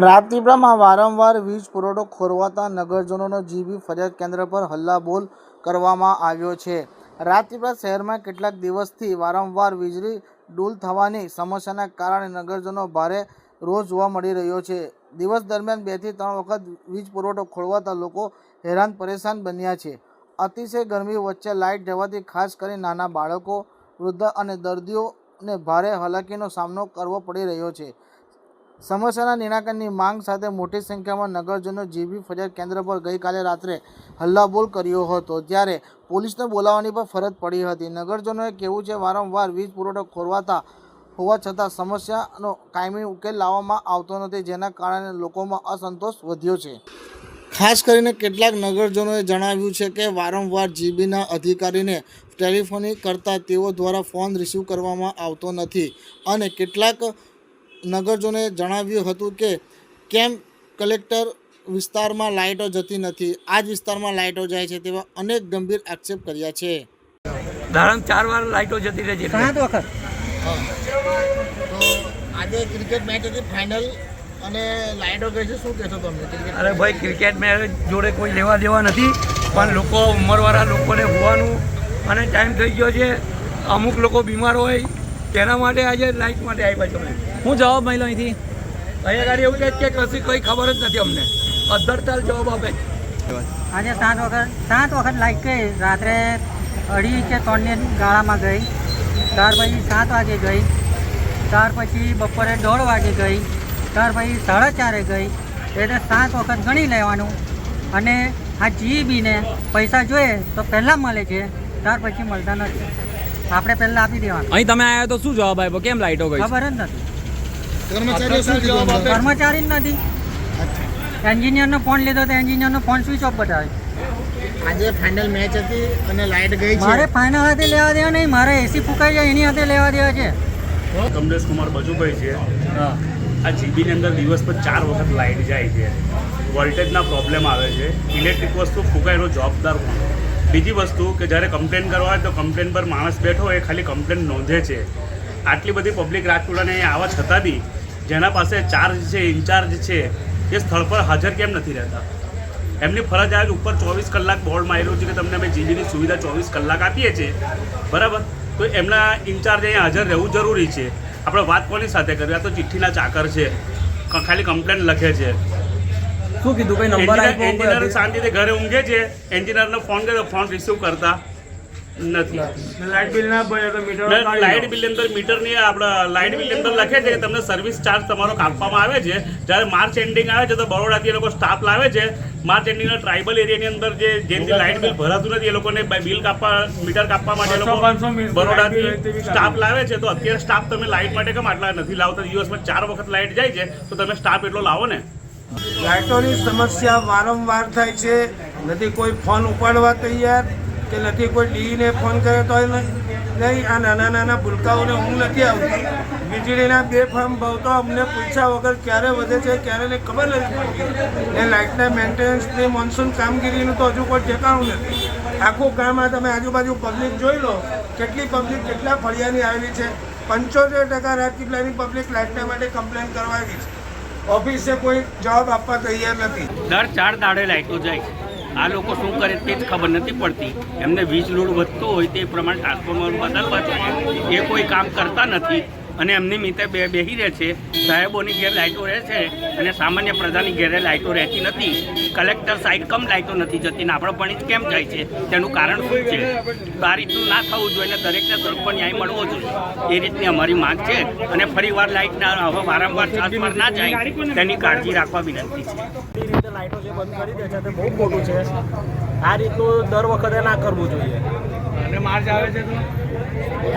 રાજપીપળામાં વારંવાર વીજ પુરવઠો ખોરવાતા નગરજનોનો જીબી ફરિયાદ કેન્દ્ર પર હલ્લાબોલ કરવામાં આવ્યો છે। રાજપીપળા શહેરમાં કેટલાક દિવસથી વારંવાર વીજળી ડૂલ થવાની સમસ્યાના કારણે નગરજનો ભારે રોષ જોવા મળી રહ્યો છે। દિવસ દરમિયાન 2 થી 3 વખત વીજ પુરવઠો ખોરવાતા લોકો હેરાન પરેશાન બન્યા છે। અતિશય ગરમી વચ્ચે લાઇટ જવાથી ખાસ કરી નાના બાળકો, વૃદ્ધ અને દર્દીઓને ભારે હાલાકીનો સામનો કરવો પડી રહ્યો છે। સમસ્યાના નિરાકરણની માંગ સાથે મોટી સંખ્યામાં નગરજનો જીબી ફરિયાદ કેન્દ્ર પર ગઈકાલે રાત્રે હલ્લાબોલ કર્યો હતો, જ્યારે પોલીસને બોલાવવાની પણ ફરજ પડી હતી। નગરજનોએ કહેવું છે, વારંવાર વીજ પુરવઠો ખોરવાતા હોવા છતાં સમસ્યાનો કાયમી ઉકેલ લાવવામાં આવતો નથી, જેના કારણે લોકોમાં અસંતોષ વધ્યો છે। ખાસ કરીને કેટલાક નગરજનોએ જણાવ્યું છે કે વારંવાર જીબીના અધિકારીને ટેલિફોનિક કરતા તેઓ દ્વારા ફોન રિસીવ કરવામાં આવતો નથી અને કેટલાક નગરજનોએ જણાવ્યું હતું કે કેમ કલેક્ટર વિસ્તારમાં લાઇટો જતી નથી, આ જ વિસ્તારમાં લાઇટો જાય છે, તેવા અનેક ગંભીર આક્ષેપ કર્યા છે। ધારણ 4 વાર લાઇટો જતી રહે છે, 7 વખત। તો આજે ક્રિકેટ મેચ હતી ફાઇનલ અને લાઇટો ગઈ છે, શું કહેશો તમે? અરે ભાઈ, ક્રિકેટ મેચ જોડે કોઈ લેવા દેવા નથી, પણ લોકો ઉંમરવાળા લોકોને હોવાનું અને ટાઈમ થઈ ગયો છે, અમુક લોકો બીમાર હોય તેના માટે આજે લાઇટ માટે આવ્યા છે। હું જવાબ મળ્યો અહીંથી અહીંયા ગાડી એવું કહે કે કશી કોઈ ખબર જ નથી અમને, અધરતાલ જવાબ આપે। આજે 7 વખત લાઇટ ગઈ, રાત્રે 2:30 કે 3 ગાળામાં ગઈ, ત્યાર પછી 7 વાગે ગઈ, ત્યાર પછી બપોરે 1:30 વાગે ગઈ, ત્યાર પછી 4:30 ગઈ, એટલે 7 વખત ગણી લેવાનું। અને આ જીબીને પૈસા જોઈએ તો પહેલાં મળે છે, ત્યાર પછી મળતા નથી, આપણે પહેલાં આપી દેવાનું। અહીં તમે આવ્યા તો શું જવાબ આપ્યો? કેમ લાઇટો ગઈ? ખબર જ નથી, કર્મચારી કર્મચારી જ નથી। એન્જિનિયરનો ફોન લીધો તો એન્જિનિયરનો ફોન સ્વિચ ઓફ બતાવે। આજે ફાઇનલ મેચ હતી અને લાઇટ ગઈ છે, મારે ફાઇનલ હાથે લેવા દેવા નહીં, મારે એસી ફૂંકાઈ જાય એની હાથે લેવા દેવા છે। કમલેશ કુમાર બજુભાઈ છે। આ જીબીની અંદર દિવસ પર 4 વખત લાઇટ જાય છે, વોલ્ટેજના પ્રોબ્લેમ આવે છે, ઇલેક્ટ્રિક વસ્તુ ફૂંકાયનો જવાબદાર કોણ? બીજી વસ્તુ કે જ્યારે કમ્પ્લેન કરવા હોય તો કમ્પ્લેન પર માણસ બેઠો હોય ખાલી કમ્પ્લેન નોંધે છે। આટલી બધી પબ્લિક રાજપીપળાને આવવા છતાં બી જેના પાસે ચાર્જ છે, ઇન્ચાર્જ છે, એ સ્થળ પર હાજર કેમ નથી રહેતા? એમની ફરજ આવે ઉપર 24 કલાક બોર્ડ માર્યું છે કે તમને અમે જીબીની સુવિધા 24 કલાક આપીએ છીએ, બરાબર? તો એમના ઇન્ચાર્જ અહીંયા હાજર રહેવું જરૂરી છે। આપણે વાત કોની સાથે કરવી? આ તો ચિઠ્ઠીના ચાકર છે, ખાલી કમ્પ્લેન લખે છે। શું કીધું? કઈ નંબર આપ્યો? એન્જિનિયર શાંતિથી ઘરે ઊંઘે છે, એન્જિનિયરનો ફોન કર્યો, ફોન રિસીવ કરતા નથી। લાઇટ બિલ ના ભરે તો મીટર લાઇટ બિલ અંદર મીટરની આપણા લાઇટ બિલ અંદર લખે છે કે તમને સર્વિસ ચાર્જ તમારો કાપવામાં આવે છે। જ્યારે માર્ચ એન્ડિંગ આવે છે તો બરોડાથી એ લોકો સ્ટાફ લાવે છે, માર્ચ એન્ડિંગના ટ્રાઇબલ એરિયાની અંદર જેથી લાઇટ બિલ ભરાતું નથી એ લોકોને બિલ કાપવા, મીટર કાપવા માટે એ લોકો બરોડાથી સ્ટાફ લાવે છે। તો અત્યારે સ્ટાફ તમે લાઇટ માટે કેમ આટલા નથી લાવતા? દિવસમાં 4 વખત લાઇટ જાય છે તો તમે સ્ટાફ એટલો લાવો ને। લાઇટોની સમસ્યા વારંવાર થાય છે, નથી કોઈ ફોન ઉપાડવા તૈયાર કે નથી કોઈ ડીઈને ફોન કરે તો નહીં। આ નાના નાના ભૂલકાઓને ઊંઘ નથી આવતી। વીજળીના બેફામ ભાવ તો અમને પૂછ્યા વગર ક્યારે વધે છે ક્યારે ને ખબર નથી પડતી। એ લાઇટના મેન્ટેનન્સની મોન્સૂન કામગીરીનું તો હજુ કોઈ ઠેકાણું નથી। આખું ગામ આ તમે આજુબાજુ પબ્લિક જોઈ લો, કેટલી પબ્લિક કેટલા ફળિયાની આવેલી છે। 75% રાજપીપળાની પબ્લિક લાઇટના માટે કમ્પ્લેન કરવા આવી છે, ઓફિસે કોઈ જવાબ આપવા તૈયાર નથી। દર 4 દાડે લાઇટો જાય છે, આ લોકો શું કરે તે જ ખબર નથી પડતી। એમને વીજ લોડ વધતો હોય તે પ્રમાણે ટ્રાન્સફોર્મર બદલવા જોઈએ, એ કોઈ કામ કરતા નથી અને એમની મિતે બેસી રહે છે। સાહેબોની ઘેર લાઇટો રહે છે અને સામાન્ય પ્રજાની ઘેરે લાઇટો રહેતી નથી। કલેક્ટર સાઈડ કમ લાઇટો નથી જતી ને આપણે પણ કેમ જાય છે, તેનું કારણ શું છે? તો આ રીતનું ના થવું જોઈએ, દરેકને સરખો ન્યાય મળવો જોઈએ, એ રીતની અમારી માંગ છે। અને ફરીવાર લાઇટના હવે વારંવાર ટ્રાન્સફર ના જાય તેની કાળજી રાખવા વિનંતી છે। એ રીતે લાઇટો જે બંધ કરી દે છે તે બહુ ખોટું છે। આ રીતનું દર વખતે ના કરવું જોઈએ। અને માર્ચ આવે છે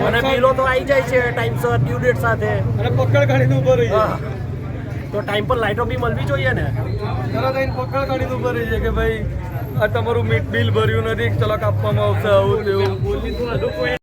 અને બિલો તો આવી જાય છે ટાઈમસર, ડ્યુ ડેટ સાથે, અને પકડ ગાડીનું ઉભો રહી હા, તો ટાઈમ પર લાઇટો બી મળવી જોઈએ ને। તરત આવીને પકડ ગાડીનું ઉભો રહી છે કે ભાઈ આ તમારું બિલ ભર્યું નથી, ચલો કાપવામાં આવશે, આવું તેવું।